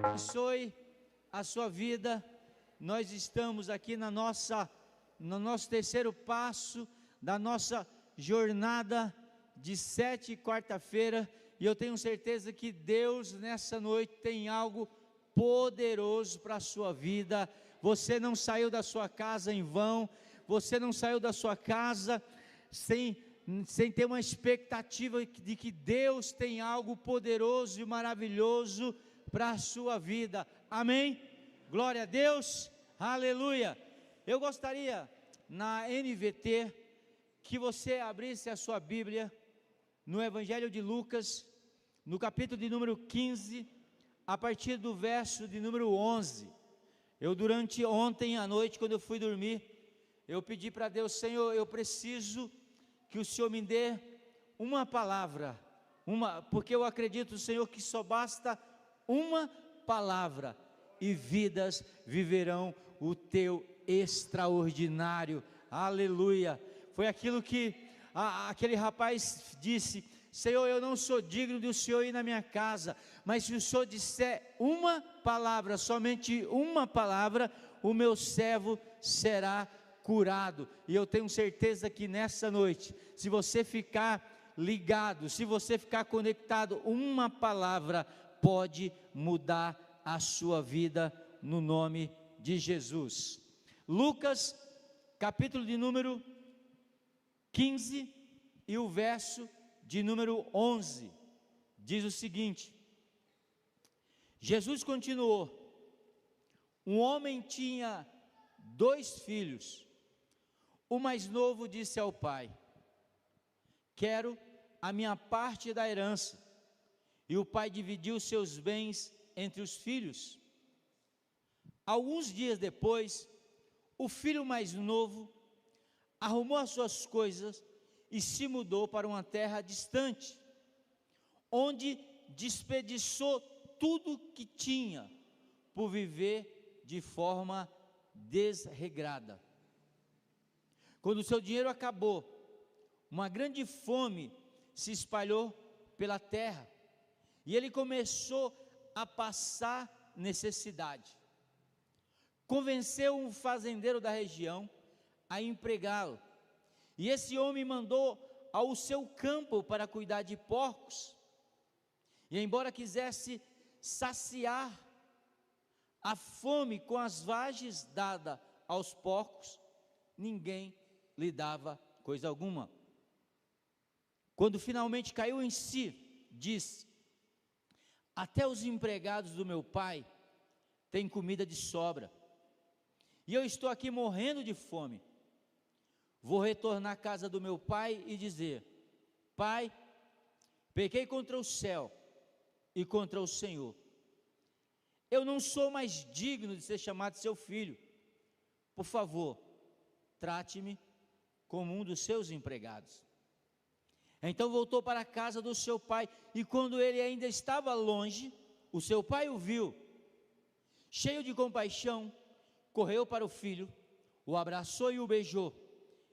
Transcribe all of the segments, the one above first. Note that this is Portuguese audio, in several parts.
Abençoe a sua vida. Nós estamos aqui no nosso terceiro passo da nossa jornada de 7 quarta-feira, e eu tenho certeza que Deus nessa noite tem algo poderoso para a sua vida. Você não saiu da sua casa em vão, você não saiu da sua casa sem ter uma expectativa de que Deus tem algo poderoso e maravilhoso para a sua vida. Amém? Glória a Deus, aleluia. Eu gostaria, na NVT, que você abrisse a sua Bíblia no Evangelho de Lucas, no capítulo de número 15, a partir do verso de número 11. Durante ontem à noite, quando eu fui dormir, eu pedi para Deus: Senhor, eu preciso que o Senhor me dê uma palavra, porque eu acredito, Senhor, que só basta uma palavra e vidas viverão o teu extraordinário. Aleluia. Foi aquilo que aquele rapaz disse: Senhor, eu não sou digno de o Senhor ir na minha casa, mas se o Senhor disser uma palavra, somente uma palavra, o meu servo será curado. E eu tenho certeza que nessa noite, se você ficar ligado, se você ficar conectado, uma palavra pode mudar a sua vida no nome de Jesus. Lucas, capítulo de número 15 e o verso de número 11, diz o seguinte: Jesus continuou: um homem tinha 2 filhos. O mais novo disse ao pai: quero a minha parte da herança. E o pai dividiu seus bens entre os filhos. Alguns dias depois, o filho mais novo arrumou as suas coisas e se mudou para uma terra distante, onde desperdiçou tudo que tinha por viver de forma desregrada. Quando o seu dinheiro acabou, uma grande fome se espalhou pela terra, e ele começou a passar necessidade. Convenceu um fazendeiro da região a empregá-lo, e esse homem mandou ao seu campo para cuidar de porcos, e embora quisesse saciar a fome com as vagens dadas aos porcos, ninguém lhe dava coisa alguma. Quando finalmente caiu em si, disse: até os empregados do meu pai têm comida de sobra, e eu estou aqui morrendo de fome. Vou retornar à casa do meu pai e dizer: Pai, pequei contra o céu e contra o Senhor. Eu não sou mais digno de ser chamado seu filho. Por favor, trate-me como um dos seus empregados. Então voltou para a casa do seu pai, e quando ele ainda estava longe, o seu pai o viu. Cheio de compaixão, correu para o filho, o abraçou e o beijou.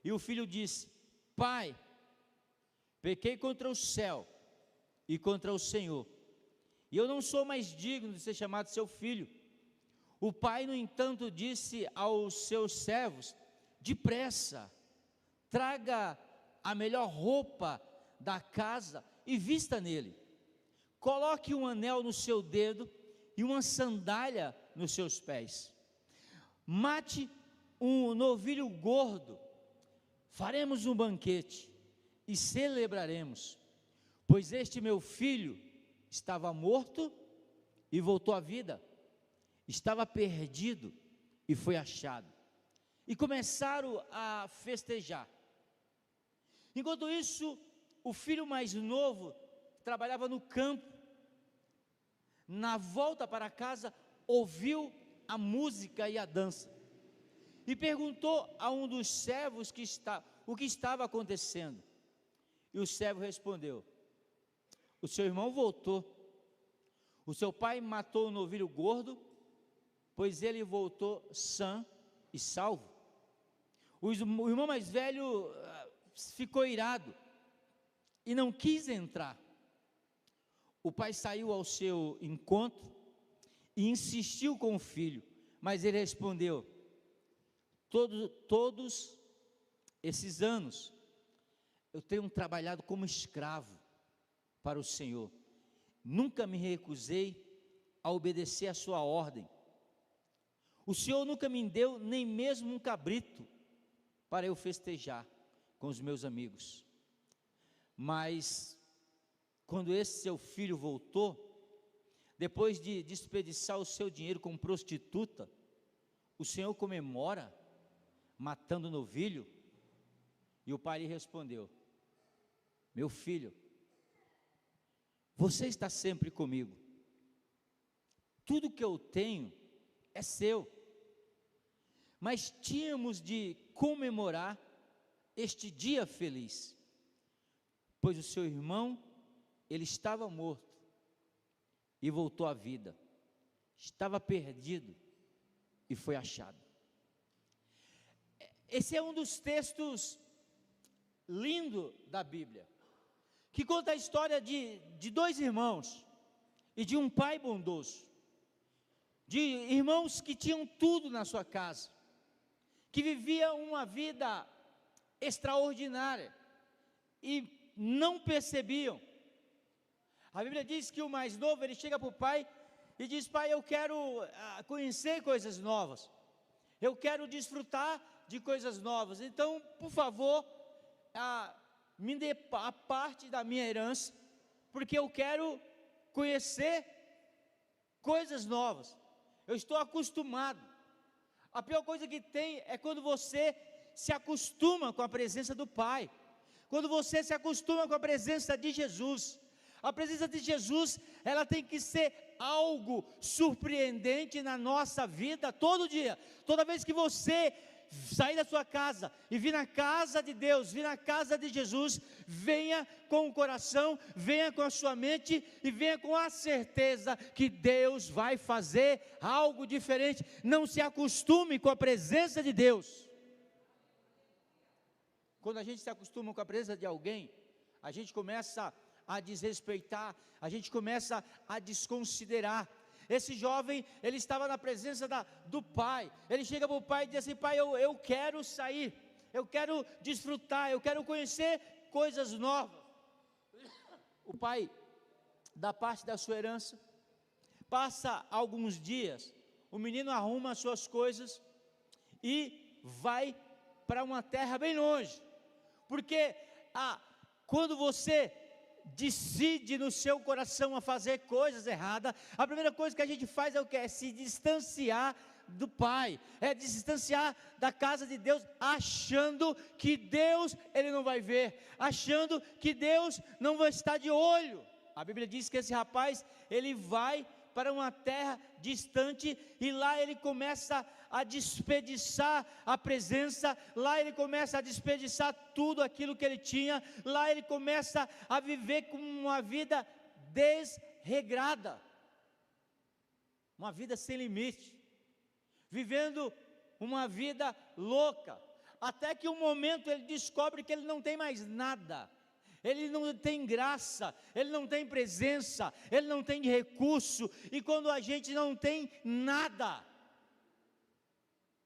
E o filho disse: Pai, pequei contra o céu e contra o Senhor, e eu não sou mais digno de ser chamado seu filho. O pai, no entanto, disse aos seus servos: depressa, traga a melhor roupa da casa e vista nele. Coloque um anel no seu dedo e uma sandália nos seus pés. Mate um novilho gordo. Faremos um banquete e celebraremos, pois este meu filho estava morto e voltou à vida, estava perdido e foi achado. E começaram a festejar. Enquanto isso, o filho mais novo trabalhava no campo. Na volta para casa, ouviu a música e a dança, e perguntou a um dos servos o que estava acontecendo. E o servo respondeu: o seu irmão voltou, o seu pai matou o novilho gordo, pois ele voltou sã e salvo. O irmão mais velho ficou irado e não quis entrar. O pai saiu ao seu encontro e insistiu com o filho, mas ele respondeu: todos esses anos eu tenho trabalhado como escravo para o Senhor, nunca me recusei a obedecer a sua ordem. O Senhor nunca me deu nem mesmo um cabrito para eu festejar com os meus amigos. Mas quando esse seu filho voltou, depois de desperdiçar o seu dinheiro com prostituta, o Senhor comemora matando o novilho? E o pai lhe respondeu: meu filho, você está sempre comigo, tudo que eu tenho é seu, mas tínhamos de comemorar este dia feliz, pois o seu irmão, ele estava morto e voltou à vida, estava perdido e foi achado. Esse é um dos textos lindos da Bíblia, que conta a história de dois irmãos e de um pai bondoso, de irmãos que tinham tudo na sua casa, que viviam uma vida extraordinária e não percebiam. A Bíblia diz que o mais novo, ele chega para o pai e diz: pai, eu quero conhecer coisas novas, eu quero desfrutar de coisas novas, então, por favor, me dê a parte da minha herança, porque eu quero conhecer coisas novas, eu estou acostumado. A pior coisa que tem é quando você se acostuma com a presença do Pai, quando você se acostuma com a presença de Jesus. A presença de Jesus, ela tem que ser algo surpreendente na nossa vida, todo dia. Toda vez que você sair da sua casa e vir na casa de Deus, vir na casa de Jesus, venha com o coração, venha com a sua mente e venha com a certeza que Deus vai fazer algo diferente. Não se acostume com a presença de Deus. Quando a gente se acostuma com a presença de alguém, a gente começa a desrespeitar, a gente começa a desconsiderar. Esse jovem, ele estava na presença do pai, ele chega para o pai e diz assim: pai, eu quero sair, eu quero desfrutar, eu quero conhecer coisas novas. O pai dá parte da sua herança, passa alguns dias, o menino arruma as suas coisas e vai para uma terra bem longe, porque quando você decide no seu coração a fazer coisas erradas, a primeira coisa que a gente faz é o que? É se distanciar do Pai, é se distanciar da casa de Deus, achando que Deus, ele não vai ver, achando que Deus não vai estar de olho. A Bíblia diz que esse rapaz, ele vai para uma terra distante, e lá ele começa a desperdiçar a presença, lá ele começa a desperdiçar tudo aquilo que ele tinha, lá ele começa a viver com uma vida desregrada, uma vida sem limite, vivendo uma vida louca, até que um momento ele descobre que ele não tem mais nada, ele não tem graça, ele não tem presença, ele não tem recurso. E quando a gente não tem nada,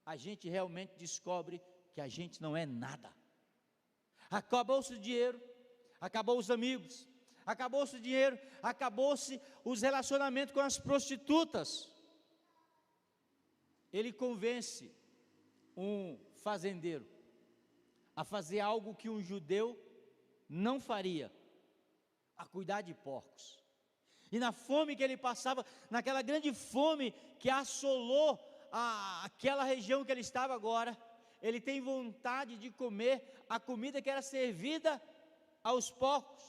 a gente realmente descobre que a gente não é nada. Acabou-se o dinheiro, acabou os amigos, acabou-se o dinheiro, acabou-se os relacionamentos com as prostitutas. Ele convence um fazendeiro a fazer algo que um judeu não faria, a cuidar de porcos. E na fome que ele passava, naquela grande fome que assolou aquela região que ele estava agora, ele tem vontade de comer a comida que era servida aos porcos,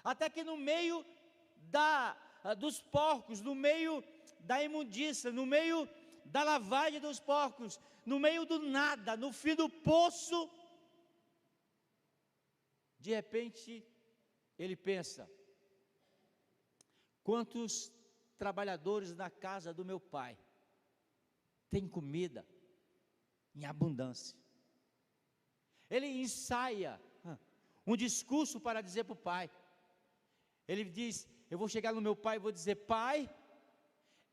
até que no meio dos porcos, no meio da imundícia, no meio da lavagem dos porcos, no meio do nada, no fim do poço, de repente, ele pensa: quantos trabalhadores na casa do meu pai tem comida, em abundância. Ele ensaia um discurso para dizer para o pai. Ele diz: eu vou chegar no meu pai e vou dizer: pai,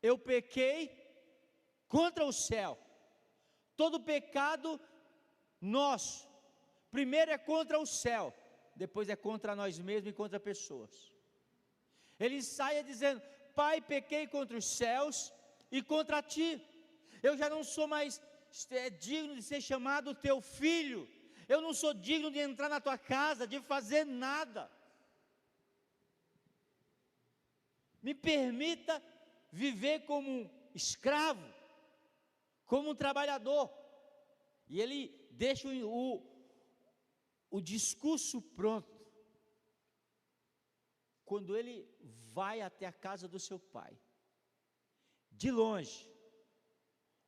eu pequei contra o céu. Todo pecado nosso, primeiro é contra o céu, depois é contra nós mesmos e contra pessoas. Ele ensaia dizendo: pai, pequei contra os céus e contra ti. Eu já não sou mais digno de ser chamado teu filho. Eu não sou digno de entrar na tua casa, de fazer nada. Me permita viver como um escravo, como um trabalhador. E ele deixa o discurso pronto. Quando ele vai até a casa do seu pai, de longe,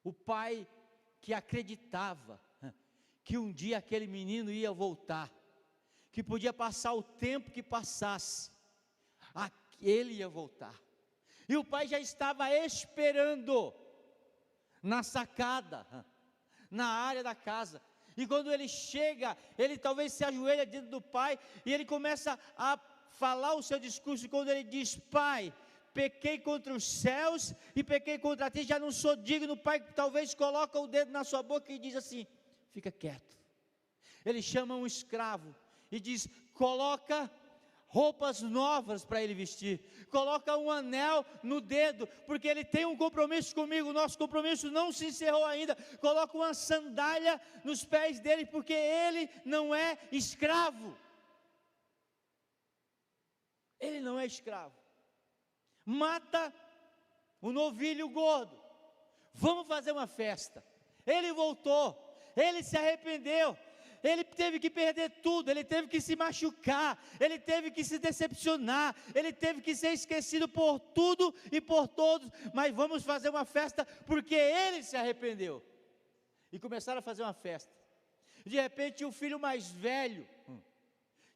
o pai que acreditava que um dia aquele menino ia voltar, que podia passar o tempo que passasse, ele ia voltar. E o pai já estava esperando na sacada, na área da casa. E quando ele chega, ele talvez se ajoelha diante do pai, e ele começa a falar o seu discurso. E quando ele diz: pai, pequei contra os céus e pequei contra ti, já não sou digno. O pai talvez coloca o dedo na sua boca e diz assim: fica quieto. Ele chama um escravo e diz: coloca roupas novas para ele vestir, coloca um anel no dedo, porque ele tem um compromisso comigo, nosso compromisso não se encerrou ainda. Coloca uma sandália nos pés dele, porque ele não é escravo. Ele não é escravo. Mata o novilho gordo, vamos fazer uma festa. Ele voltou, ele se arrependeu, ele teve que perder tudo, ele teve que se machucar, ele teve que se decepcionar, ele teve que ser esquecido por tudo e por todos, mas vamos fazer uma festa, porque ele se arrependeu. E começaram a fazer uma festa. De repente o filho mais velho,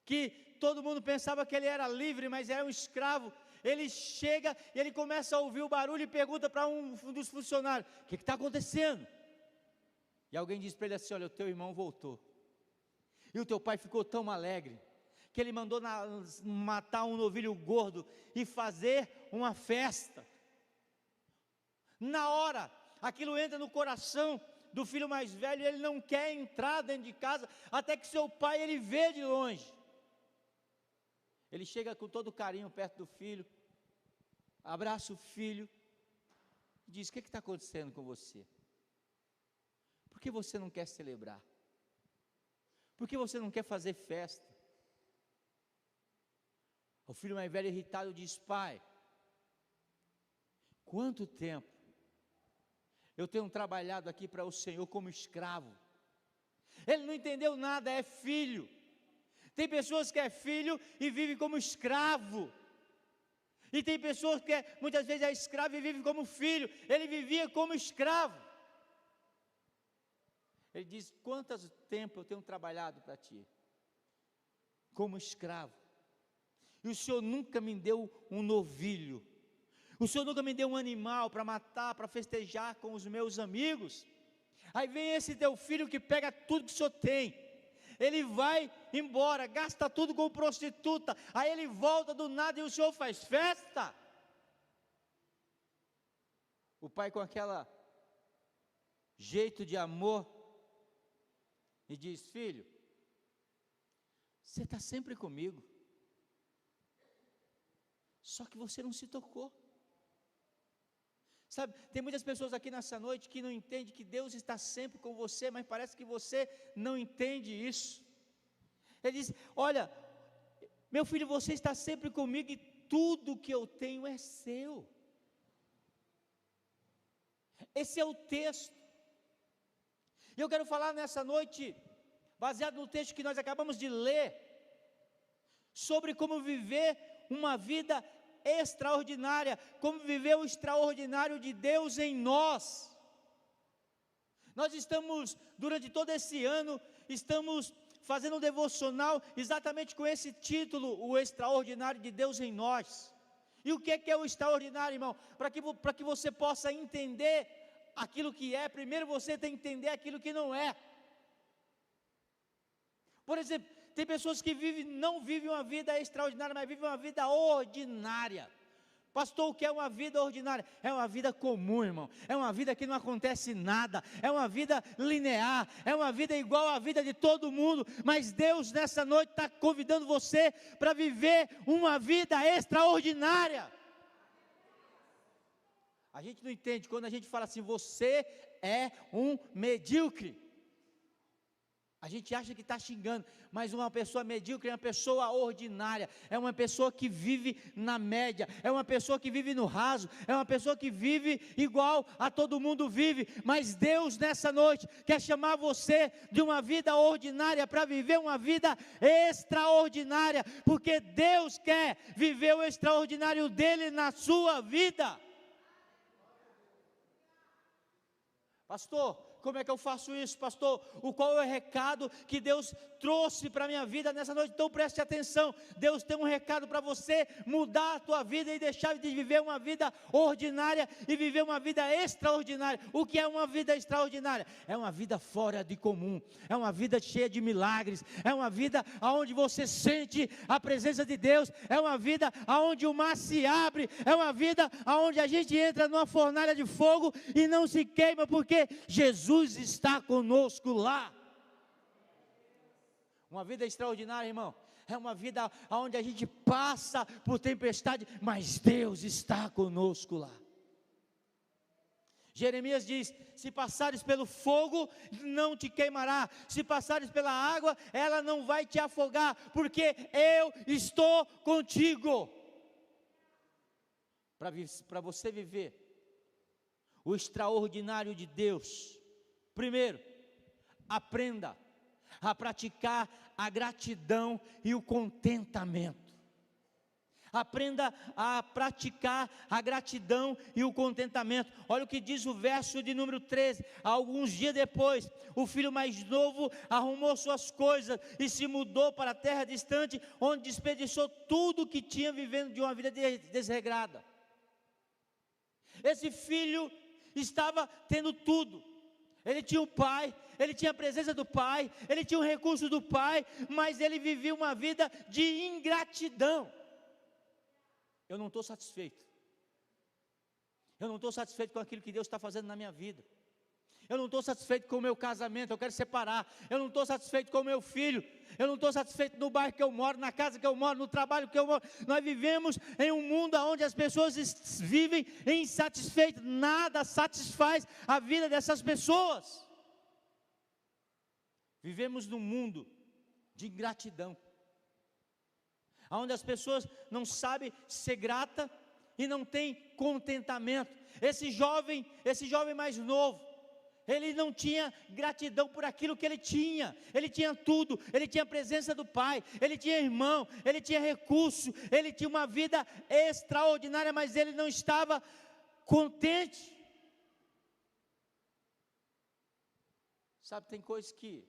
que todo mundo pensava que ele era livre, mas era um escravo, ele chega e ele começa a ouvir o barulho e pergunta para um dos funcionários: o que está acontecendo? E alguém diz para ele assim: olha, o teu irmão voltou, e o teu pai ficou tão alegre, que ele mandou matar um novilho gordo e fazer uma festa. Na hora, aquilo entra no coração do filho mais velho, e ele não quer entrar dentro de casa, até que seu pai ele vê de longe. Ele chega com todo carinho perto do filho, abraça o filho, e diz: o que está acontecendo com você? Por que você não quer celebrar? Por que você não quer fazer festa? O filho mais velho, irritado, diz: pai, quanto tempo eu tenho trabalhado aqui para o Senhor como escravo. Ele não entendeu nada, é filho. Tem pessoas que é filho e vive como escravo, e tem pessoas que muitas vezes é escravo e vive como filho. Ele vivia como escravo. Ele diz: quanto tempo eu tenho trabalhado para ti como escravo, e o Senhor nunca me deu um novilho, o Senhor nunca me deu um animal para matar, para festejar com os meus amigos. Aí vem esse teu filho que pega tudo que o Senhor tem, ele vai embora, gasta tudo com prostituta, aí ele volta do nada e o Senhor faz festa. O pai, com aquela jeito de amor, e diz: filho, você está sempre comigo, só que você não se tocou. Sabe, tem muitas pessoas aqui nessa noite que não entendem que Deus está sempre com você, mas parece que você não entende isso. Ele diz: olha, meu filho, você está sempre comigo e tudo que eu tenho é seu. Esse é o texto. E eu quero falar nessa noite, baseado no texto que nós acabamos de ler, sobre como viver uma vida extraordinária, como viver o extraordinário de Deus em nós. Nós estamos, durante todo esse ano, estamos fazendo um devocional exatamente com esse título: o extraordinário de Deus em nós. E o que é o extraordinário, irmão? Para que você possa entender aquilo que é, primeiro você tem que entender aquilo que não é. Por exemplo, tem pessoas que não vivem uma vida extraordinária, mas vivem uma vida ordinária. Pastor, o que é uma vida ordinária? É uma vida comum, irmão. É uma vida que não acontece nada. É uma vida linear. É uma vida igual à vida de todo mundo. Mas Deus nessa noite está convidando você para viver uma vida extraordinária. A gente não entende quando a gente fala assim, você é um medíocre. A gente acha que está xingando, mas uma pessoa medíocre é uma pessoa ordinária, é uma pessoa que vive na média, é uma pessoa que vive no raso, é uma pessoa que vive igual a todo mundo vive, mas Deus nessa noite quer chamar você de uma vida ordinária para viver uma vida extraordinária, porque Deus quer viver o extraordinário dele na sua vida. Pastor, como é que eu faço isso, pastor? Qual é o recado que Deus trouxe para a minha vida nessa noite? Então preste atenção, Deus tem um recado para você mudar a tua vida e deixar de viver uma vida ordinária e viver uma vida extraordinária. O que é uma vida extraordinária? É uma vida fora de comum, é uma vida cheia de milagres, é uma vida onde você sente a presença de Deus, é uma vida onde o mar se abre, é uma vida onde a gente entra numa fornalha de fogo e não se queima, porque Jesus está conosco lá. Uma vida extraordinária, irmão, é uma vida onde a gente passa por tempestade, mas Deus está conosco lá. Jeremias diz, se passares pelo fogo, não te queimará, se passares pela água, ela não vai te afogar, porque eu estou contigo. Para você viver o extraordinário de Deus, primeiro, aprenda a praticar a gratidão e o contentamento. Aprenda a praticar a gratidão e o contentamento. Olha o que diz o verso de número 13. Alguns dias depois, o filho mais novo arrumou suas coisas e se mudou para a terra distante, onde desperdiçou tudo que tinha, vivendo de uma vida desregrada. Esse filho estava tendo tudo. Ele tinha o pai, ele tinha a presença do pai, ele tinha o recurso do pai, mas ele vivia uma vida de ingratidão. Eu não estou satisfeito. Eu não estou satisfeito com aquilo que Deus está fazendo na minha vida. Eu não estou satisfeito com o meu casamento, eu quero separar. Eu não estou satisfeito com o meu filho. Eu não estou satisfeito no bairro que eu moro, na casa que eu moro, no trabalho que eu moro. Nós vivemos em um mundo onde as pessoas vivem insatisfeitas. Nada satisfaz a vida dessas pessoas. Vivemos num mundo de ingratidão, onde as pessoas não sabem ser grata e não têm contentamento. Esse jovem mais novo, ele não tinha gratidão por aquilo que ele tinha tudo, ele tinha a presença do pai, ele tinha irmão, ele tinha recurso, ele tinha uma vida extraordinária, mas ele não estava contente. Sabe, tem coisas que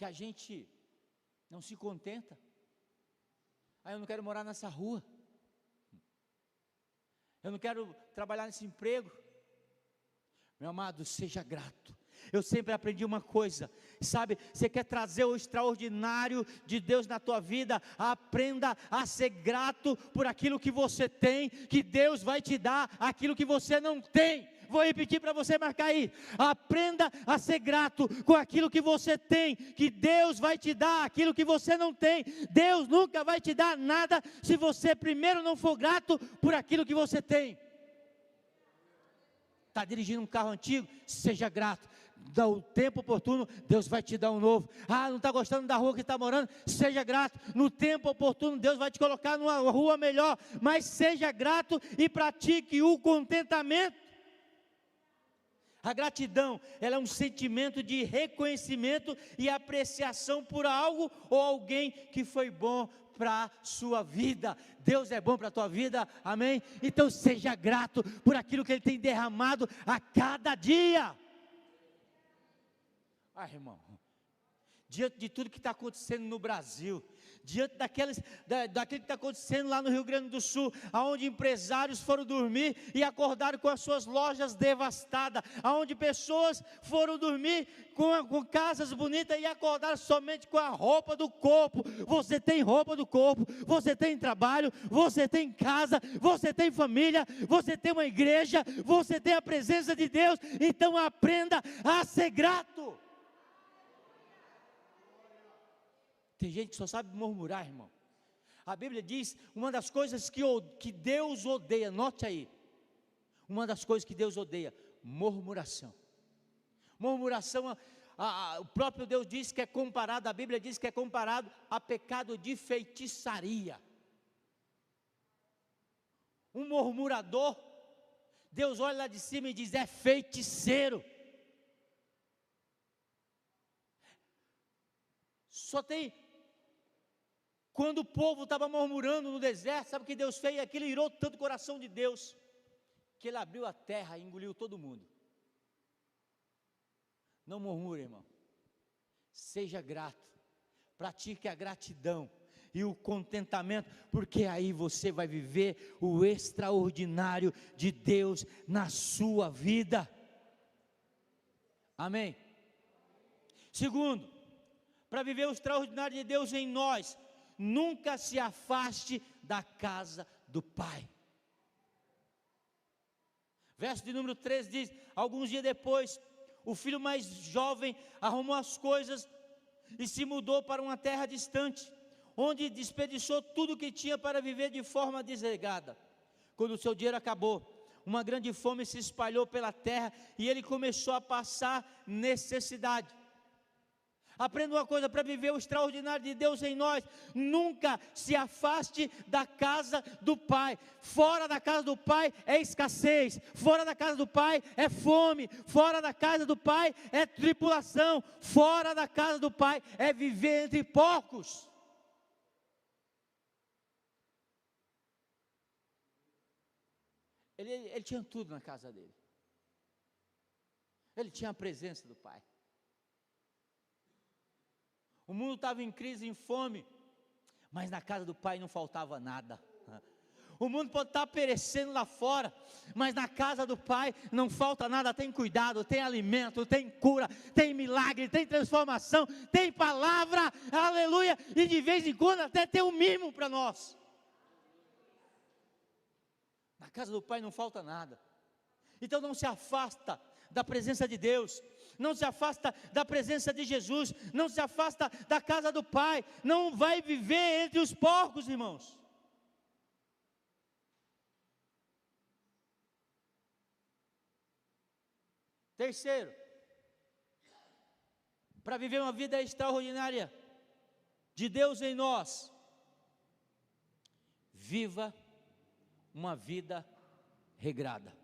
a gente não se contenta. Eu não quero morar nessa rua, eu não quero trabalhar nesse emprego. Meu amado, seja grato. Eu sempre aprendi uma coisa, sabe, você quer trazer o extraordinário de Deus na tua vida, aprenda a ser grato por aquilo que você tem, que Deus vai te dar aquilo que você não tem. Vou repetir para você marcar aí, aprenda a ser grato com aquilo que você tem, que Deus vai te dar aquilo que você não tem. Deus nunca vai te dar nada se você primeiro não for grato por aquilo que você tem. Está dirigindo um carro antigo? Seja grato. Dá o tempo oportuno, Deus vai te dar um novo. Não está gostando da rua que está morando? Seja grato. No tempo oportuno, Deus vai te colocar numa rua melhor. Mas seja grato e pratique o contentamento. A gratidão, ela é um sentimento de reconhecimento e apreciação por algo ou alguém que foi bom para a sua vida. Deus é bom para a tua vida, amém? Então seja grato por aquilo que Ele tem derramado a cada dia. Irmão, diante de tudo que está acontecendo no Brasil, diante daquilo que está acontecendo lá no Rio Grande do Sul, aonde empresários foram dormir e acordaram com as suas lojas devastadas, aonde pessoas foram dormir com casas bonitas e acordaram somente com a roupa do corpo. Você tem roupa do corpo, você tem trabalho, você tem casa, você tem família, você tem uma igreja, você tem a presença de Deus, então aprenda a ser grato. Tem gente que só sabe murmurar, irmão. A Bíblia diz, uma das coisas que Deus odeia, note aí, uma das coisas que Deus odeia, murmuração. Murmuração, o próprio Deus diz que é comparado, a Bíblia diz que é comparado a pecado de feitiçaria. Um murmurador, Deus olha lá de cima e diz, é feiticeiro. Só tem... Quando o povo estava murmurando no deserto, sabe o que Deus fez? Aquilo irou tanto o coração de Deus, que Ele abriu a terra e engoliu todo mundo. Não murmure, irmão. Seja grato. Pratique a gratidão e o contentamento, porque aí você vai viver o extraordinário de Deus na sua vida. Amém? Segundo, para viver o extraordinário de Deus em nós, nunca se afaste da casa do Pai. Verso de número 13 diz, alguns dias depois, o filho mais jovem arrumou as coisas e se mudou para uma terra distante, onde desperdiçou tudo o que tinha para viver de forma desregada. Quando o seu dinheiro acabou, uma grande fome se espalhou pela terra e ele começou a passar necessidade. Aprenda uma coisa, para viver o extraordinário de Deus em nós, nunca se afaste da casa do Pai. Fora da casa do Pai é escassez, fora da casa do Pai é fome, fora da casa do Pai é tribulação, fora da casa do Pai é viver entre porcos. Ele tinha tudo na casa dele, ele tinha a presença do Pai. O mundo estava em crise, em fome, mas na casa do Pai não faltava nada. O mundo pode estar perecendo lá fora, mas na casa do Pai não falta nada. Tem cuidado, tem alimento, tem cura, tem milagre, tem transformação, tem palavra, aleluia, e de vez em quando até tem um mimo para nós. Na casa do Pai não falta nada. Então não se afasta da presença de Deus, não se afasta da presença de Jesus, não se afasta da casa do Pai, não vai viver entre os porcos, irmãos. Terceiro, para viver uma vida extraordinária de Deus em nós, viva uma vida regrada.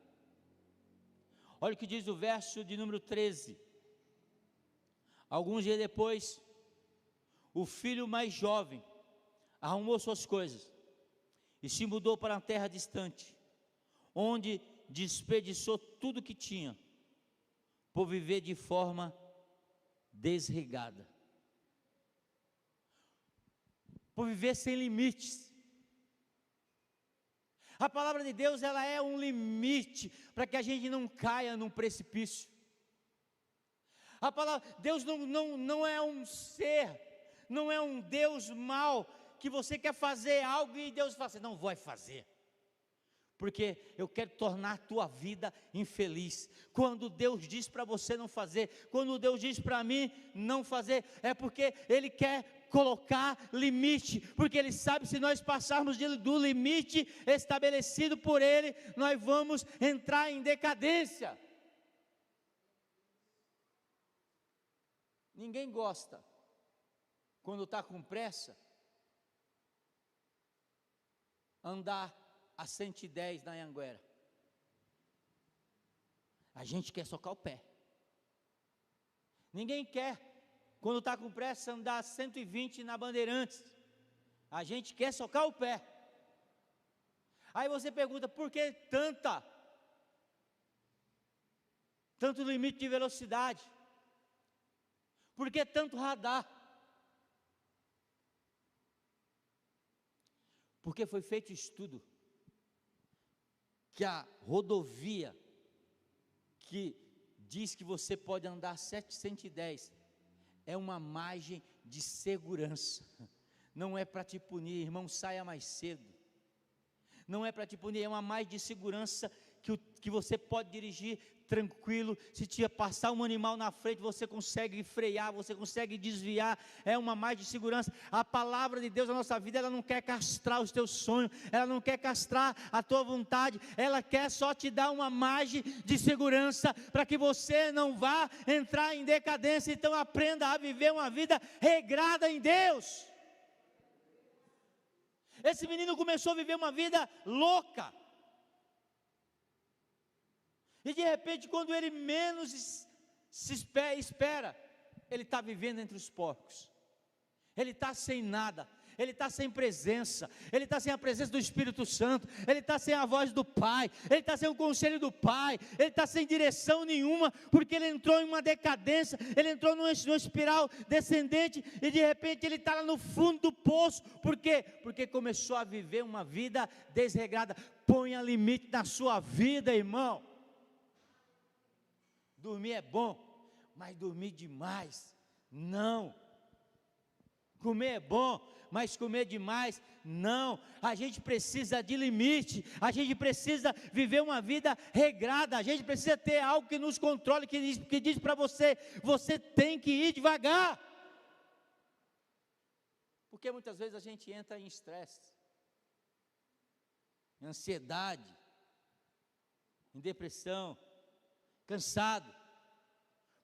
Olha o que diz o verso de número 13. Alguns dias depois, o filho mais jovem arrumou suas coisas e se mudou para uma terra distante, onde desperdiçou tudo que tinha, por viver de forma desregada, por viver sem limites. A palavra de Deus, ela é um limite para que a gente não caia num precipício. A palavra, Deus não é um ser, não é um Deus mau, que você quer fazer algo e Deus fala assim, não vai fazer, porque eu quero tornar a tua vida infeliz. Quando Deus diz para você não fazer, quando Deus diz para mim não fazer, é porque Ele quer colocar limite, porque Ele sabe, se nós passarmos do limite estabelecido por Ele, nós vamos entrar em decadência. Ninguém gosta, quando está com pressa, andar a 110 na Anhanguera. A gente quer socar o pé. Ninguém quer, quando está com pressa, andar a 120 na Bandeirantes. A gente quer socar o pé. Aí você pergunta, por que tanto limite de velocidade? Por que tanto radar? Porque foi feito estudo que a rodovia que diz que você pode andar 710 é uma margem de segurança. Não é para te punir, irmão, saia mais cedo. Não é para te punir, é uma margem de segurança que você pode dirigir tranquilo. Se te passar um animal na frente, você consegue frear, você consegue desviar, é uma margem de segurança. A palavra de Deus na nossa vida, ela não quer castrar os teus sonhos, ela não quer castrar a tua vontade, ela quer só te dar uma margem de segurança, para que você não vá entrar em decadência. Então aprenda a viver uma vida regrada em Deus. Esse menino começou a viver uma vida louca, e de repente, quando ele menos se espera, ele está vivendo entre os porcos, ele está sem nada, ele está sem presença, ele está sem a presença do Espírito Santo, ele está sem a voz do Pai, ele está sem o conselho do Pai, ele está sem direção nenhuma, porque ele entrou em uma decadência, ele entrou numa espiral descendente, e de repente ele está lá no fundo do poço. Por quê? Porque começou a viver uma vida desregrada. Ponha limite na sua vida, irmão. Dormir é bom, mas dormir demais, não. Comer é bom, mas comer demais, não. A gente precisa de limite, a gente precisa viver uma vida regrada, a gente precisa ter algo que nos controle, que diz para você, você tem que ir devagar. Porque muitas vezes a gente entra em estresse, em ansiedade, em depressão, cansado,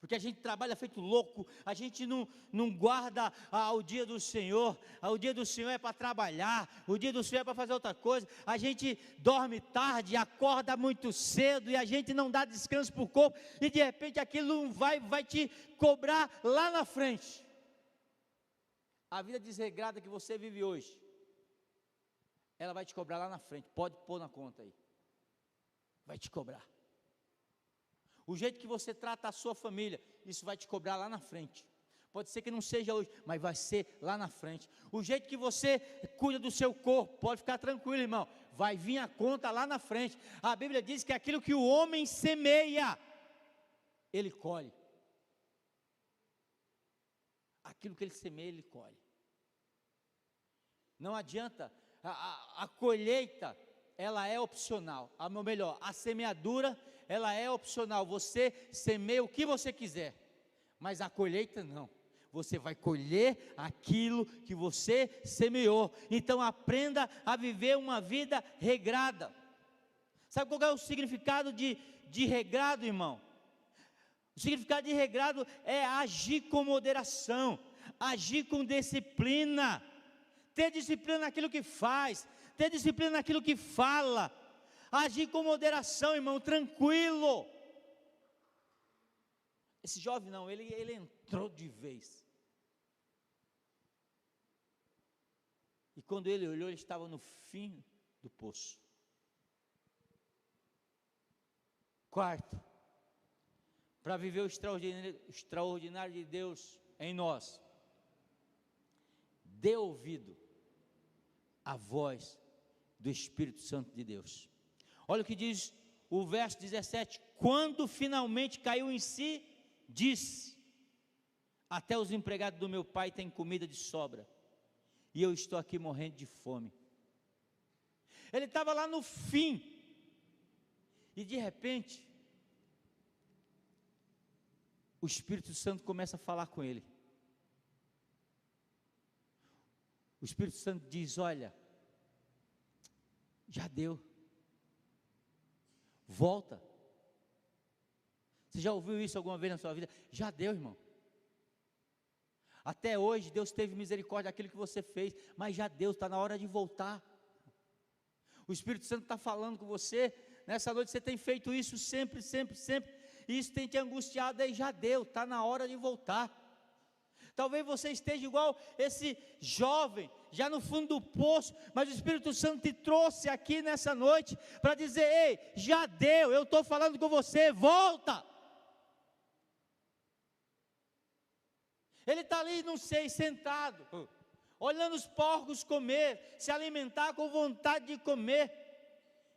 porque a gente trabalha feito louco, a gente não guarda o dia do Senhor. O dia do Senhor é para trabalhar, o dia do Senhor é para fazer outra coisa. A gente dorme tarde, acorda muito cedo, e a gente não dá descanso para o corpo, e de repente aquilo vai te cobrar lá na frente. A vida desregrada que você vive hoje, ela vai te cobrar lá na frente. Pode pôr na conta aí, vai te cobrar. O jeito que você trata a sua família, isso vai te cobrar lá na frente. Pode ser que não seja hoje, mas vai ser lá na frente. O jeito que você cuida do seu corpo, pode ficar tranquilo, irmão, vai vir a conta lá na frente. A Bíblia diz que aquilo que o homem semeia, ele colhe. Aquilo que ele semeia, ele colhe. Não adianta, a colheita, ela é opcional. Ou melhor, a semeadura, ela é opcional. Você semeia o que você quiser, mas a colheita não. Você vai colher aquilo que você semeou. Então aprenda a viver uma vida regrada. Sabe qual é o significado de regrado, irmão? O significado de regrado é agir com moderação, agir com disciplina, ter disciplina naquilo que faz, ter disciplina naquilo que fala, agir com moderação, irmão, tranquilo. Esse jovem não, ele entrou de vez. E quando ele olhou, ele estava no fim do poço. Quarto, para viver o extraordinário de Deus em nós, dê ouvido à voz do Espírito Santo de Deus. Olha o que diz o verso 17: quando finalmente caiu em si, disse: até os empregados do meu pai têm comida de sobra, e eu estou aqui morrendo de fome. Ele estava lá no fim, e de repente, o Espírito Santo começa a falar com ele. O Espírito Santo diz: olha, já deu, volta. Você já ouviu isso alguma vez na sua vida? Já deu, irmão. Até hoje Deus teve misericórdia daquilo que você fez, mas já deu, está na hora de voltar. O Espírito Santo está falando com você, nessa noite você tem feito isso sempre, e isso tem te angustiado, aí já deu, está na hora de voltar. Talvez você esteja igual esse jovem, já no fundo do poço, mas o Espírito Santo te trouxe aqui nessa noite, para dizer: ei, já deu, eu estou falando com você, volta. Ele está ali, não sei, sentado, olhando os porcos comer, se alimentar com vontade de comer,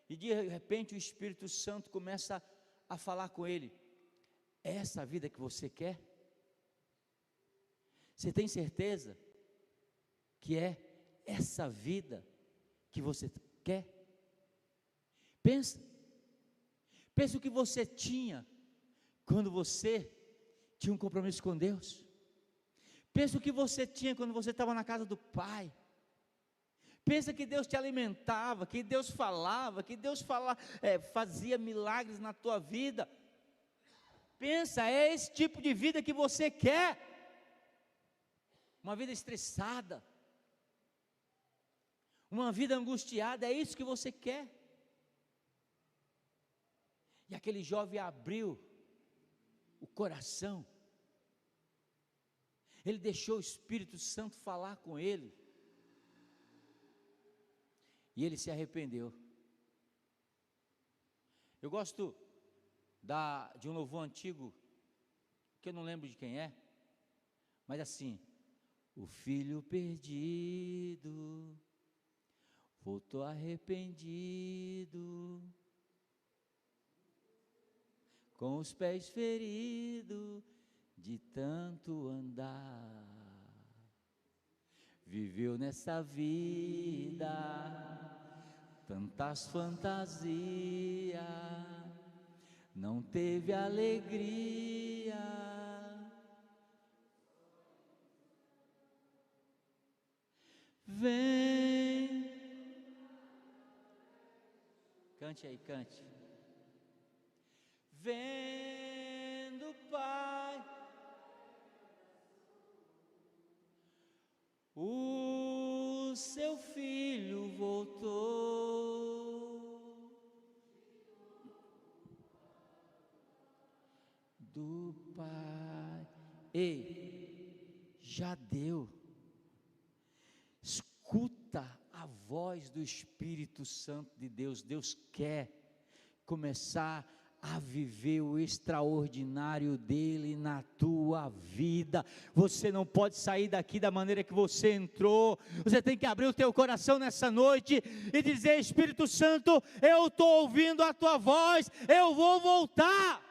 e de repente o Espírito Santo começa a falar com ele: é essa a vida que você quer? Você tem certeza que é essa vida que você quer? Pensa o que você tinha quando você tinha um compromisso com Deus. Pensa o que você tinha quando você estava na casa do Pai. Pensa que Deus te alimentava, que Deus falava, fazia milagres na tua vida. Pensa, é esse tipo de vida que você quer? Uma vida estressada, uma vida angustiada, é isso que você quer? E aquele jovem abriu o coração, ele deixou o Espírito Santo falar com ele, e ele se arrependeu. Eu gosto de um louvor antigo, que eu não lembro de quem é, mas assim: o filho perdido voltou arrependido, com os pés feridos de tanto andar, viveu nessa vida tantas fantasias, não teve alegria. Vem, cante aí, cante. Vendo, Pai, o seu filho voltou do Pai. Ei, já deu. Escuta a voz do Espírito Santo de Deus. Deus quer começar a viver o extraordinário dele na tua vida. Você não pode sair daqui da maneira que você entrou. Você tem que abrir o teu coração nessa noite e dizer: Espírito Santo, eu estou ouvindo a tua voz, eu vou voltar.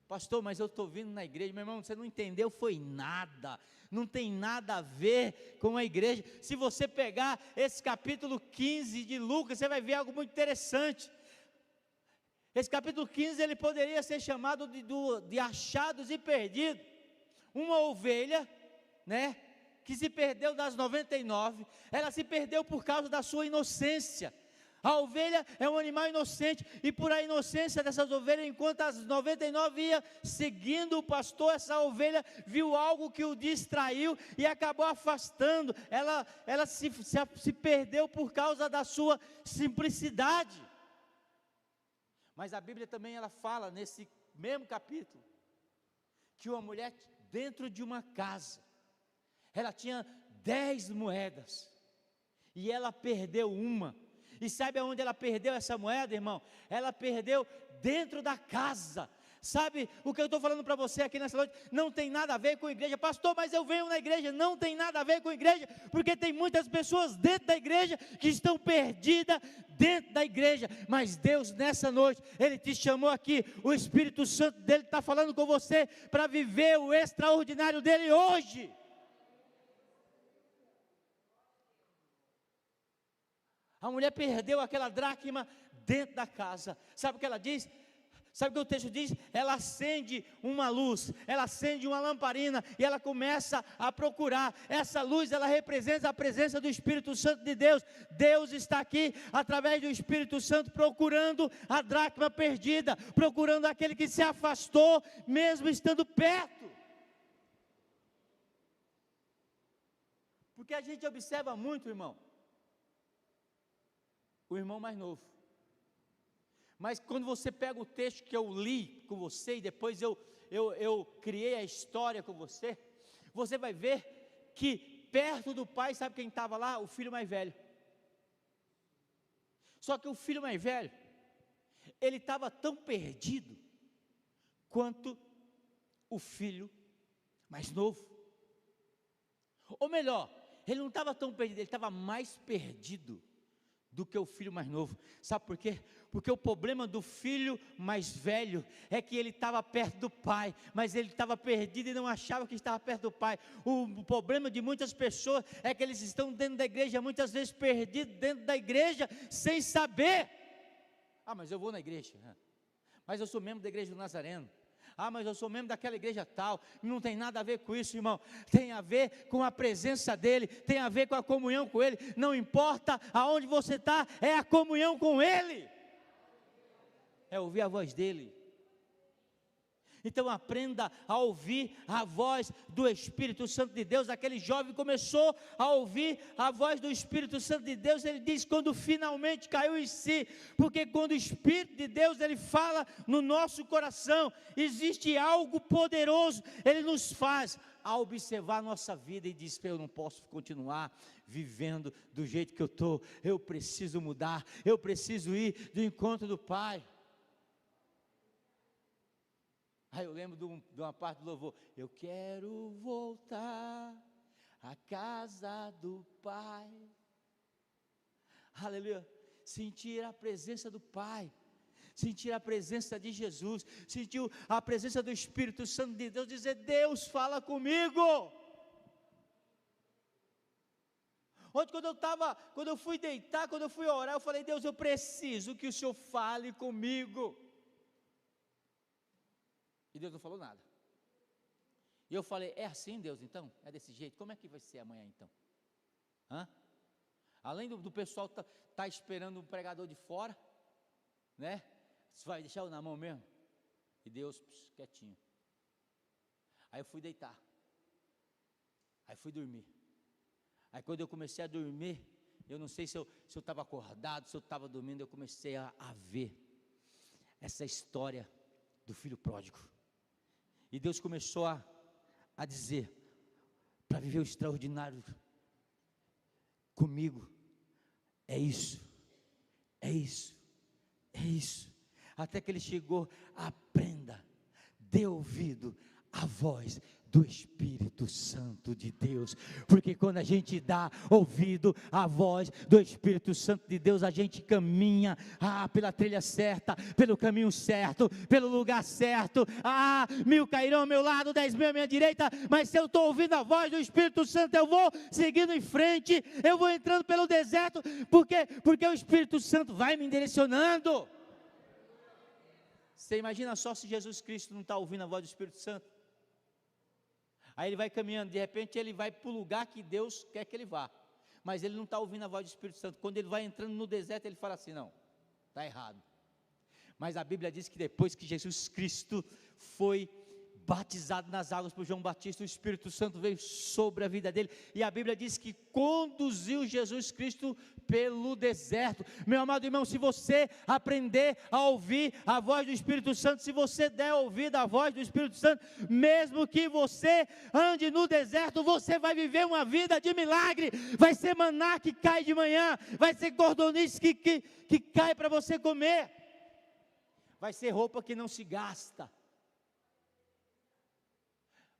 Pastor, mas eu estou vindo na igreja. Meu irmão, você não entendeu, foi nada. Não tem nada a ver com a igreja. Se você pegar esse capítulo 15 de Lucas, você vai ver algo muito interessante. Esse capítulo 15, ele poderia ser chamado de achados e perdidos. Uma ovelha, né, que se perdeu das 99, ela se perdeu por causa da sua inocência. A ovelha é um animal inocente, e por a inocência dessas ovelhas, enquanto as 99 iam seguindo o pastor, essa ovelha viu algo que o distraiu e acabou afastando. Ela se perdeu por causa da sua simplicidade. Mas a Bíblia também ela fala nesse mesmo capítulo que uma mulher dentro de uma casa, ela tinha 10 moedas e ela perdeu uma. E sabe aonde ela perdeu essa moeda, irmão? Ela perdeu dentro da casa. Sabe o que eu estou falando para você aqui nessa noite? Não tem nada a ver com igreja. Pastor, mas eu venho na igreja. Não tem nada a ver com igreja, porque tem muitas pessoas dentro da igreja que estão perdidas dentro da igreja. Mas Deus nessa noite, Ele te chamou aqui. O Espírito Santo dEle está falando com você para viver o extraordinário dEle hoje. A mulher perdeu aquela dracma dentro da casa. Sabe o que ela diz? Sabe o que o texto diz? Ela acende uma luz, ela acende uma lamparina e ela começa a procurar. Essa luz, ela representa a presença do Espírito Santo de Deus. Deus está aqui, através do Espírito Santo, procurando a dracma perdida, procurando aquele que se afastou, mesmo estando perto. Porque a gente observa muito, irmão, o irmão mais novo. Mas quando você pega o texto que eu li com você, e depois eu criei a história com você, você vai ver que perto do pai, sabe quem estava lá? O filho mais velho. Só que o filho mais velho, ele estava tão perdido, quanto o filho mais novo. Ou melhor, ele não estava tão perdido, ele estava mais perdido do que o filho mais novo. Sabe por quê? Porque o problema do filho mais velho é que ele estava perto do pai, mas ele estava perdido e não achava que estava perto do pai. O problema de muitas pessoas é que eles estão dentro da igreja, muitas vezes perdidos dentro da igreja, sem saber. Mas eu vou na igreja, mas eu sou membro da igreja do Nazareno. Mas eu sou membro daquela igreja tal. Não tem nada a ver com isso, irmão. Tem a ver com a presença dEle, tem a ver com a comunhão com Ele. Não importa aonde você está, é a comunhão com Ele, é ouvir a voz dEle. Então aprenda a ouvir a voz do Espírito Santo de Deus. Aquele jovem começou a ouvir a voz do Espírito Santo de Deus. Ele diz quando finalmente caiu em si, porque quando o Espírito de Deus ele fala no nosso coração, existe algo poderoso. Ele nos faz a observar a nossa vida e diz: eu não posso continuar vivendo do jeito que eu estou, eu preciso mudar, eu preciso ir do encontro do Pai. Aí eu lembro de uma parte do louvor: eu quero voltar à casa do Pai. Aleluia. Sentir a presença do Pai, sentir a presença de Jesus, sentir a presença do Espírito Santo de Deus, dizer: Deus fala comigo. Ontem quando eu fui deitar, quando eu fui orar, eu falei: Deus, eu preciso que o Senhor fale comigo. E Deus não falou nada. E eu falei: é assim, Deus, então? É desse jeito? Como é que vai ser amanhã, então? Além do pessoal tá esperando um pregador de fora, né? Você vai deixar eu na mão mesmo? E Deus, quietinho. Aí eu fui deitar. Aí fui dormir. Aí quando eu comecei a dormir, eu não sei se eu estava acordado, se eu estava dormindo, eu comecei a ver essa história do filho pródigo. E Deus começou a dizer, para viver o extraordinário comigo, é isso, é isso, é isso. Até que ele chegou: aprenda, dê ouvido à voz do Espírito Santo de Deus, porque quando a gente dá ouvido à voz do Espírito Santo de Deus, a gente caminha pela trilha certa, pelo caminho certo, pelo lugar certo. 1000 cairão ao meu lado, 10.000 à minha direita, mas se eu estou ouvindo a voz do Espírito Santo, eu vou seguindo em frente, eu vou entrando pelo deserto, porque o Espírito Santo vai me direcionando. Você imagina só se Jesus Cristo não está ouvindo a voz do Espírito Santo? Aí ele vai caminhando, de repente ele vai para o lugar que Deus quer que ele vá, mas ele não está ouvindo a voz do Espírito Santo. Quando ele vai entrando no deserto, ele fala assim: não, está errado. Mas a Bíblia diz que depois que Jesus Cristo foi batizado nas águas por João Batista, o Espírito Santo veio sobre a vida dele, e a Bíblia diz que conduziu Jesus Cristo pelo deserto. Meu amado irmão, se você aprender a ouvir a voz do Espírito Santo, se você der ouvido à voz do Espírito Santo, mesmo que você ande no deserto, você vai viver uma vida de milagre. Vai ser maná que cai de manhã, vai ser cordonice que cai para você comer, vai ser roupa que não se gasta,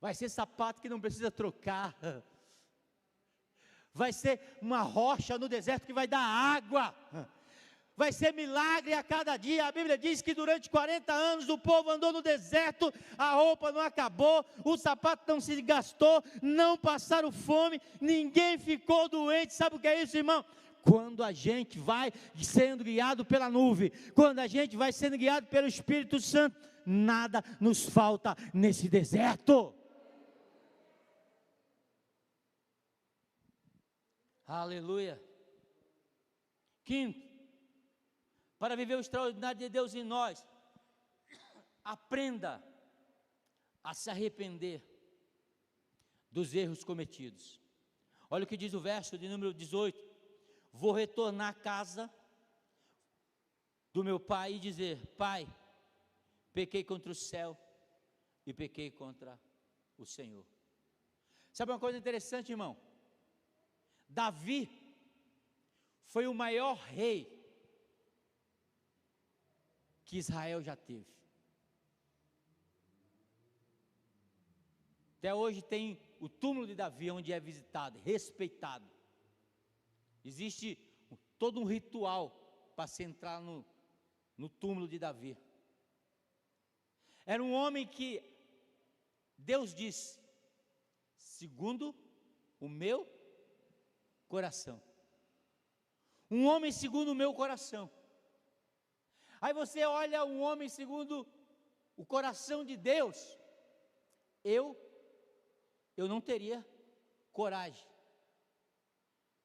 vai ser sapato que não precisa trocar, vai ser uma rocha no deserto que vai dar água, vai ser milagre a cada dia. A Bíblia diz que durante 40 anos o povo andou no deserto, a roupa não acabou, o sapato não se gastou, não passaram fome, ninguém ficou doente. Sabe o que é isso, irmão? Quando a gente vai sendo guiado pela nuvem, quando a gente vai sendo guiado pelo Espírito Santo, nada nos falta nesse deserto. Aleluia. Quinto, para viver o extraordinário de Deus em nós, aprenda a se arrepender dos erros cometidos. Olha o que diz o verso de número 18: vou retornar à casa do meu pai e dizer: Pai, pequei contra o céu e pequei contra o Senhor. Sabe uma coisa interessante, irmão? Davi foi o maior rei que Israel já teve. Até hoje tem o túmulo de Davi, onde é visitado, respeitado. Existe todo um ritual para se entrar no túmulo de Davi. Era um homem que Deus disse, segundo o meu coração. Um homem segundo o meu coração. Aí você olha um homem segundo o coração de Deus. Eu não teria coragem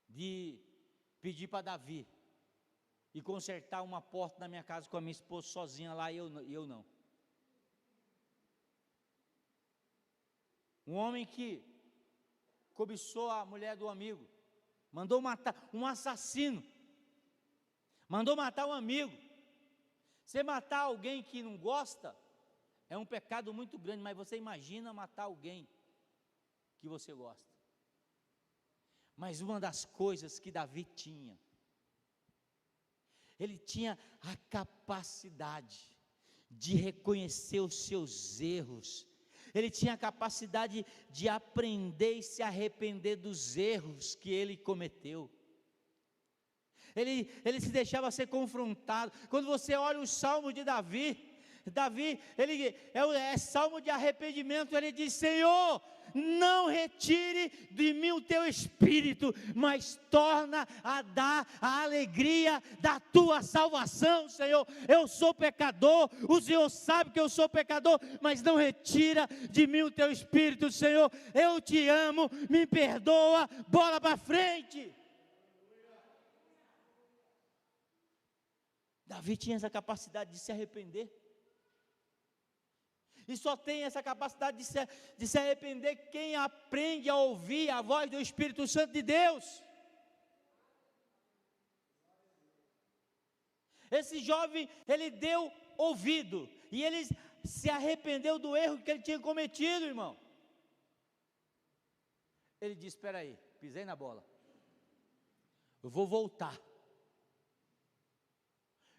de pedir para Davi e consertar uma porta na minha casa com a minha esposa sozinha lá, e eu não. Um homem que cobiçou a mulher do amigo, mandou matar, um assassino, mandou matar um amigo. Você matar alguém que não gosta, é um pecado muito grande, mas você imagina matar alguém que você gosta. Mas uma das coisas que Davi tinha, ele tinha a capacidade de reconhecer os seus erros, ele tinha a capacidade de aprender e se arrepender dos erros que ele cometeu. Ele se deixava ser confrontado. Quando você olha os salmos de Davi, ele é salmo de arrependimento. Ele diz: Senhor, não retire de mim o teu espírito, mas torna a dar a alegria da tua salvação. Senhor, eu sou pecador, o Senhor sabe que eu sou pecador, mas não retira de mim o teu espírito. Senhor, eu te amo, me perdoa, bola para frente. Davi tinha essa capacidade de se arrepender. E só tem essa capacidade de se arrepender quem aprende a ouvir a voz do Espírito Santo de Deus. Esse jovem, ele deu ouvido, e ele se arrependeu do erro que ele tinha cometido, irmão. Ele disse: espera aí, pisei na bola, eu vou voltar,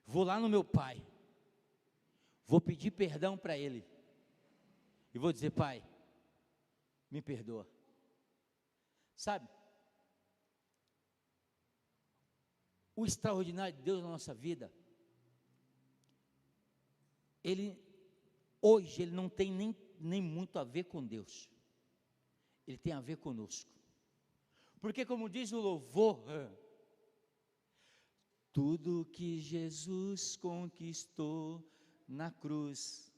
vou lá no meu pai, vou pedir perdão para ele, e vou dizer: pai, me perdoa. Sabe, o extraordinário de Deus na nossa vida, hoje ele não tem nem muito a ver com Deus, ele tem a ver conosco. Porque, como diz o louvor, tudo que Jesus conquistou na cruz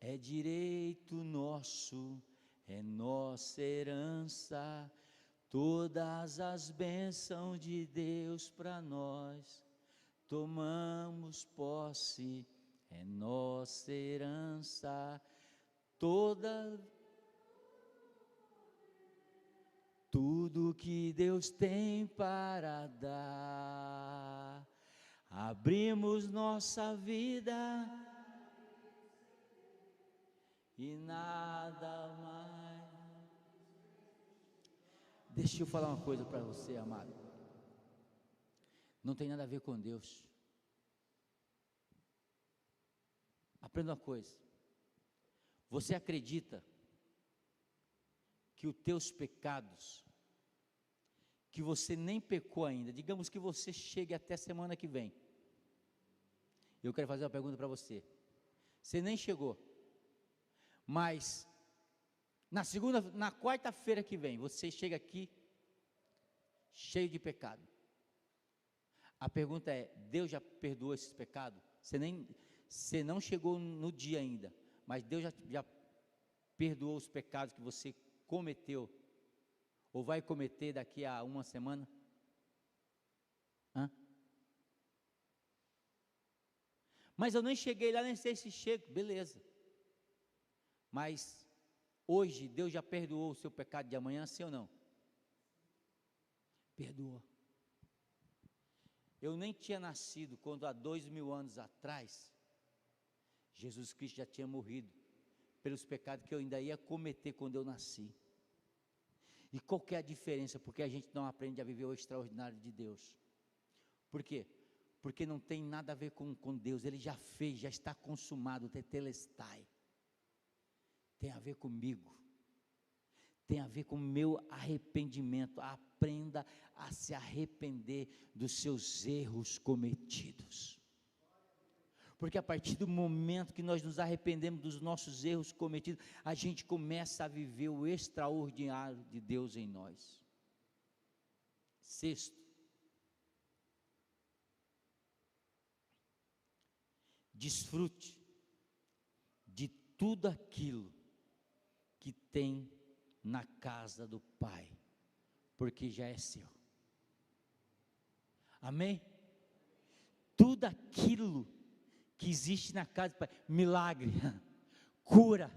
é direito nosso, é nossa herança. Todas as bênçãos de Deus para nós, tomamos posse, é nossa herança. Tudo que Deus tem para dar, abrimos nossa vida e nada mais. Deixa eu falar uma coisa para você, amado. Não tem nada a ver com Deus. Aprenda uma coisa. Você acredita que os teus pecados, que você nem pecou ainda, digamos que você chegue até semana que vem, eu quero fazer uma pergunta para você. Você nem chegou, mas na quarta-feira que vem, você chega aqui cheio de pecado. A pergunta é: Deus já perdoou esses pecados? Você não chegou no dia ainda, mas Deus já perdoou os pecados que você cometeu, ou vai cometer daqui a uma semana? Mas eu nem cheguei lá, nem sei se chego. Beleza, mas hoje Deus já perdoou o seu pecado de amanhã, sim ou não? Perdoa. Eu nem tinha nascido quando há 2000 anos atrás Jesus Cristo já tinha morrido pelos pecados que eu ainda ia cometer quando eu nasci. E qual que é a diferença? Porque a gente não aprende a viver o extraordinário de Deus. Por quê? Porque não tem nada a ver com Deus. Ele já fez, já está consumado, tetelestai. Tem a ver comigo. tem a ver com o meu arrependimento. Aprenda a se arrepender dos seus erros cometidos. Porque a partir do momento que nós nos arrependemos dos nossos erros cometidos, a gente começa a viver o extraordinário de Deus em nós. Sexto, desfrute de tudo aquilo que tem na casa do Pai, porque já é seu. Amém? Tudo aquilo que existe na casa do Pai, milagre, cura,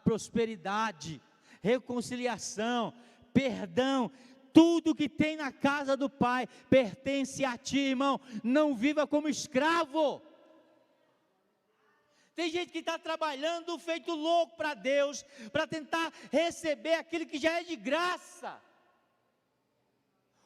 prosperidade, reconciliação, perdão, tudo que tem na casa do Pai pertence a ti, irmão. Não viva como escravo. Tem gente que está trabalhando feito louco para Deus, para tentar receber aquilo que já é de graça.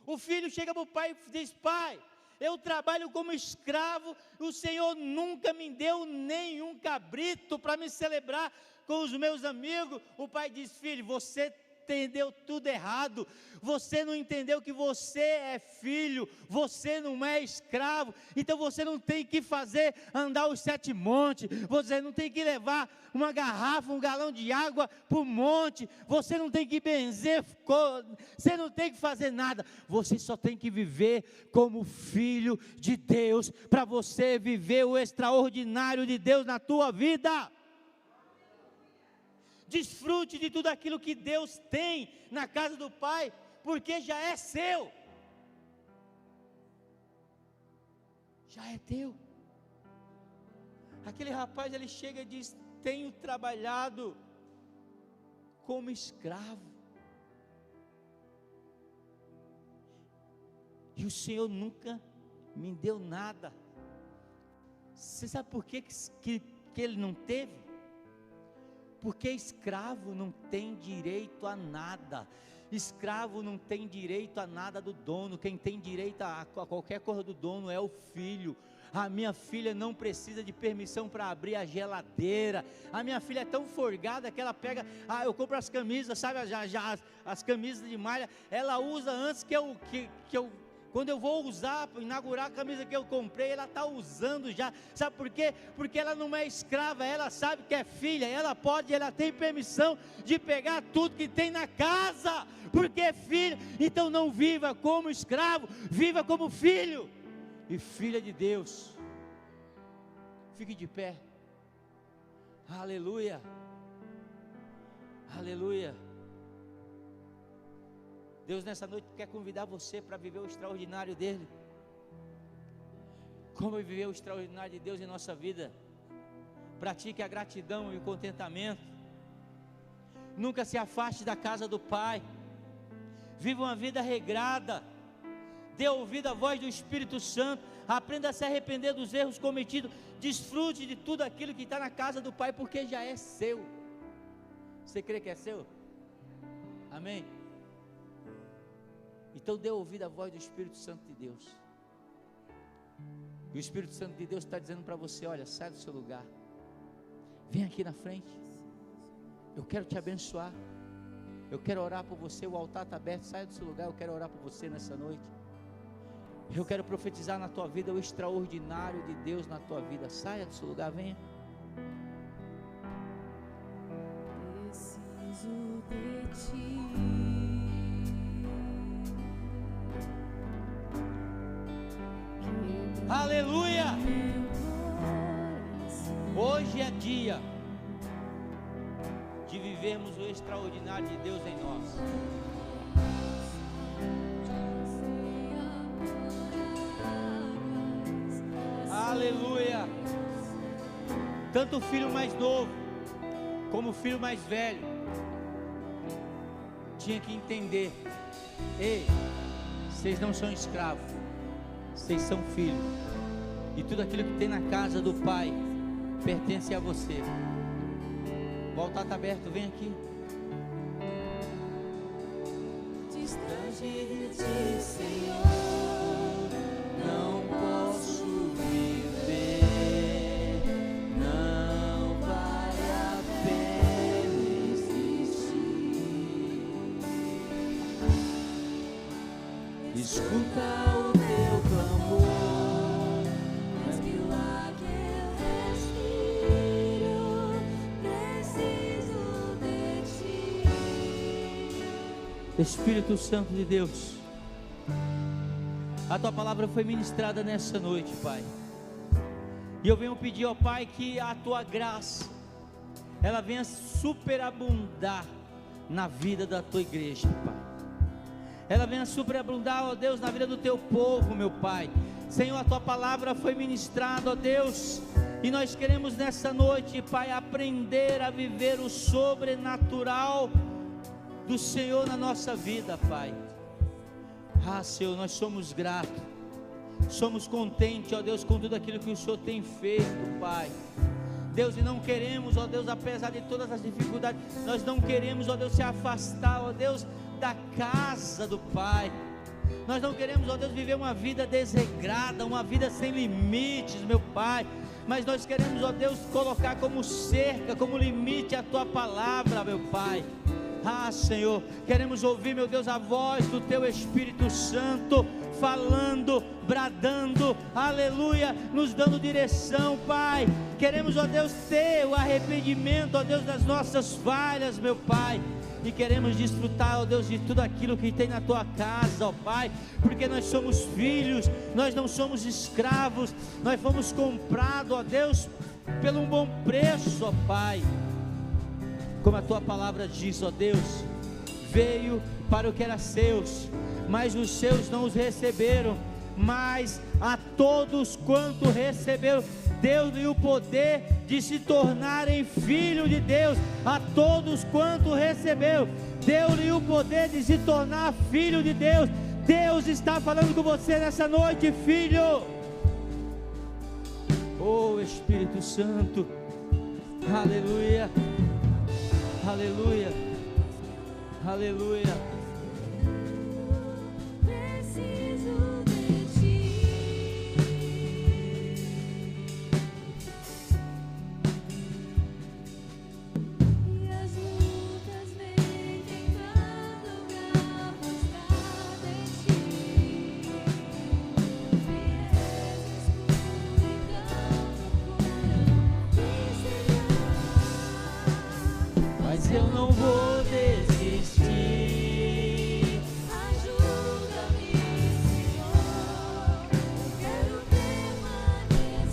O filho chega para o pai e diz: pai, eu trabalho como escravo, o Senhor nunca me deu nenhum cabrito para me celebrar com os meus amigos. O pai diz: filho, você entendeu tudo errado, você não entendeu que você é filho, você não é escravo, então você não tem que fazer andar os 7 montes, você não tem que levar uma garrafa, um galão de água para o monte, você não tem que benzer, você não tem que fazer nada, você só tem que viver como filho de Deus, para você viver o extraordinário de Deus na tua vida. Desfrute de tudo aquilo que Deus tem na casa do Pai, porque já é seu, já é teu. Aquele rapaz, ele chega e diz: tenho trabalhado como escravo, e o Senhor nunca me deu nada. Você sabe por que ele não teve? Porque escravo não tem direito a nada, escravo não tem direito a nada do dono. Quem tem direito a qualquer coisa do dono é o filho. A minha filha não precisa de permissão para abrir a geladeira. A minha filha é tão folgada que ela pega, eu compro as camisas, sabe, as camisas de malha, ela usa antes que eu quando eu vou usar, inaugurar a camisa que eu comprei, ela está usando já. Sabe por quê? Porque ela não é escrava, ela sabe que é filha, ela tem permissão de pegar tudo que tem na casa, porque é filha. Então não viva como escravo, viva como filho e filha de Deus. Fique de pé. Aleluia, aleluia. Deus nessa noite quer convidar você para viver o extraordinário dele. Como viver o extraordinário de Deus em nossa vida? Pratique a gratidão e o contentamento. Nunca se afaste da casa do Pai. Viva uma vida regrada. Dê ouvido à voz do Espírito Santo. Aprenda a se arrepender dos erros cometidos. Desfrute de tudo aquilo que está na casa do Pai, porque já é seu. Você crê que é seu? Amém? Então dê ouvido à voz do Espírito Santo de Deus. E o Espírito Santo de Deus está dizendo para você: olha, sai do seu lugar, vem aqui na frente, eu quero te abençoar, eu quero orar por você. O altar está aberto, sai do seu lugar, eu quero orar por você nessa noite. Eu quero profetizar na tua vida o extraordinário de Deus na tua vida. Saia do seu lugar, venha. Preciso de ti. Aleluia! Hoje é dia de vivermos o extraordinário de Deus em nós. Aleluia! Tanto o filho mais novo como o filho mais velho tinha que entender: ei, vocês não são escravos, vocês são filhos, e tudo aquilo que tem na casa do Pai pertence a você. O altar está aberto, vem aqui. Distante de ti, Senhor, não posso viver, não vale a pena existir. escuta o meu clamor, mas que o ar que eu respiro, preciso de ti. Espírito Santo de Deus, a tua palavra foi ministrada nessa noite, Pai. E eu venho pedir ao Pai que a tua graça, ela venha superabundar na vida da tua igreja, Pai. Ela venha superabundar, ó Deus, na vida do teu povo, meu Pai. Senhor, a tua palavra foi ministrada, ó Deus, e nós queremos nessa noite, Pai, aprender a viver o sobrenatural do Senhor na nossa vida, Pai. Ah, Senhor, nós somos gratos, somos contentes, ó Deus, com tudo aquilo que o Senhor tem feito, Pai. Deus, e não queremos, ó Deus, apesar de todas as dificuldades, nós não queremos, ó Deus, se afastar, ó Deus, da casa do Pai. Nós não queremos, ó Deus, viver uma vida desregrada, uma vida sem limites, meu Pai. Mas nós queremos, ó Deus, colocar como cerca, como limite a tua palavra, meu Pai. Ah, Senhor, queremos ouvir, meu Deus, a voz do teu Espírito Santo falando, bradando, aleluia, nos dando direção, Pai. Queremos, ó Deus, ter o arrependimento, ó Deus, das nossas falhas, meu Pai. E queremos desfrutar, ó Deus, de tudo aquilo que tem na tua casa, ó Pai, porque nós somos filhos, nós não somos escravos, nós fomos comprados, ó Deus, pelo um bom preço, ó Pai. Como a tua palavra diz, ó Deus, veio para o que era seus, mas os seus não os receberam. Mas a todos quanto receberam, deu-lhe o poder de se tornarem filhos de Deus. A todos quanto recebeu, deu-lhe o poder de se tornar filho de Deus. Deus está falando com você nessa noite, filho. Oh, Espírito Santo, aleluia, aleluia, aleluia. Preciso de ti. E as lutas vêm tentando me afastar de ti. Viés escuridão procuram me cegar. Mas eu não vou desistir. Ajuda-me, Senhor. Quero permanecer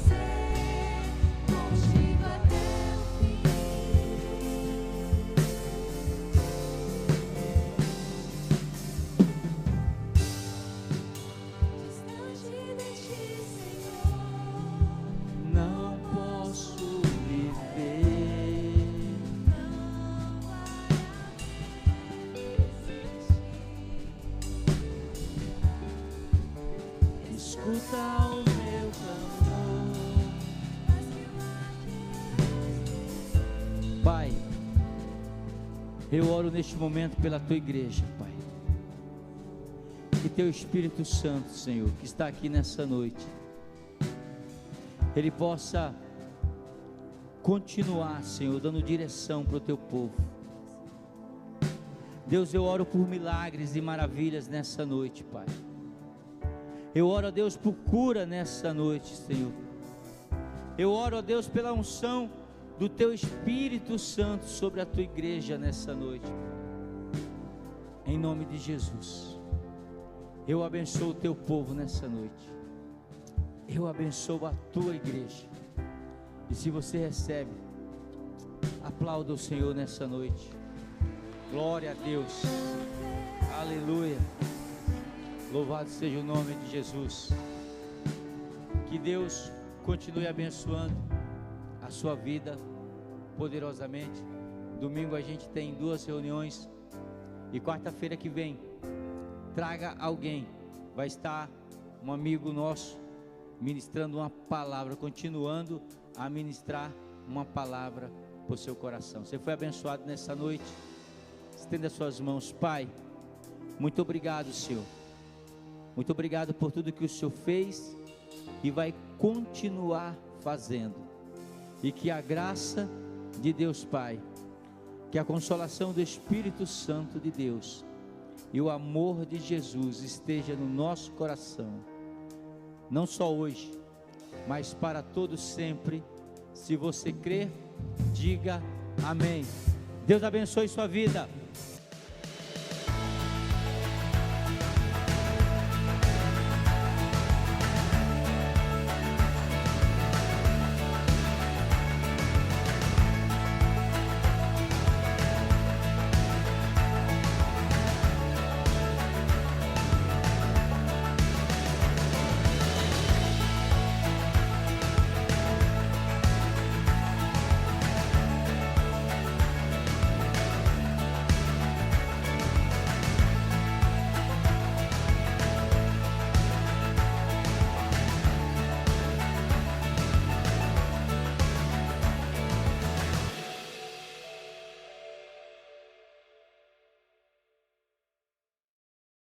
contigo até o fim. Distante de ti, Senhor, Não posso viver. não há Escuta o meu clamor. Pai, eu oro neste momento pela tua igreja, Pai. Que teu Espírito Santo, Senhor, que está aqui nessa noite, ele possa continuar, Senhor, dando direção para o teu povo. Deus, eu oro por milagres e maravilhas nessa noite, Pai. Eu oro a Deus por cura nessa noite, Senhor. Eu oro a Deus pela unção do teu Espírito Santo sobre a tua igreja nessa noite. Em nome de Jesus, eu abençoo o teu povo nessa noite. Eu abençoo a tua igreja. E se você recebe, aplauda o Senhor nessa noite. Glória a Deus. Aleluia. Louvado seja o nome de Jesus. Que Deus continue abençoando a sua vida poderosamente. Domingo a gente tem 2 reuniões. E quarta-feira que vem, traga alguém. Vai estar um amigo nosso ministrando uma palavra, continuando a ministrar uma palavra para o seu coração. Você foi abençoado nessa noite? Estenda suas mãos. Pai, muito obrigado, Senhor. Muito obrigado por tudo que o Senhor fez e vai continuar fazendo. E que a graça de Deus Pai, que a consolação do Espírito Santo de Deus e o amor de Jesus esteja no nosso coração, não só hoje, mas para todos sempre. Se você crer, diga amém. Deus abençoe sua vida.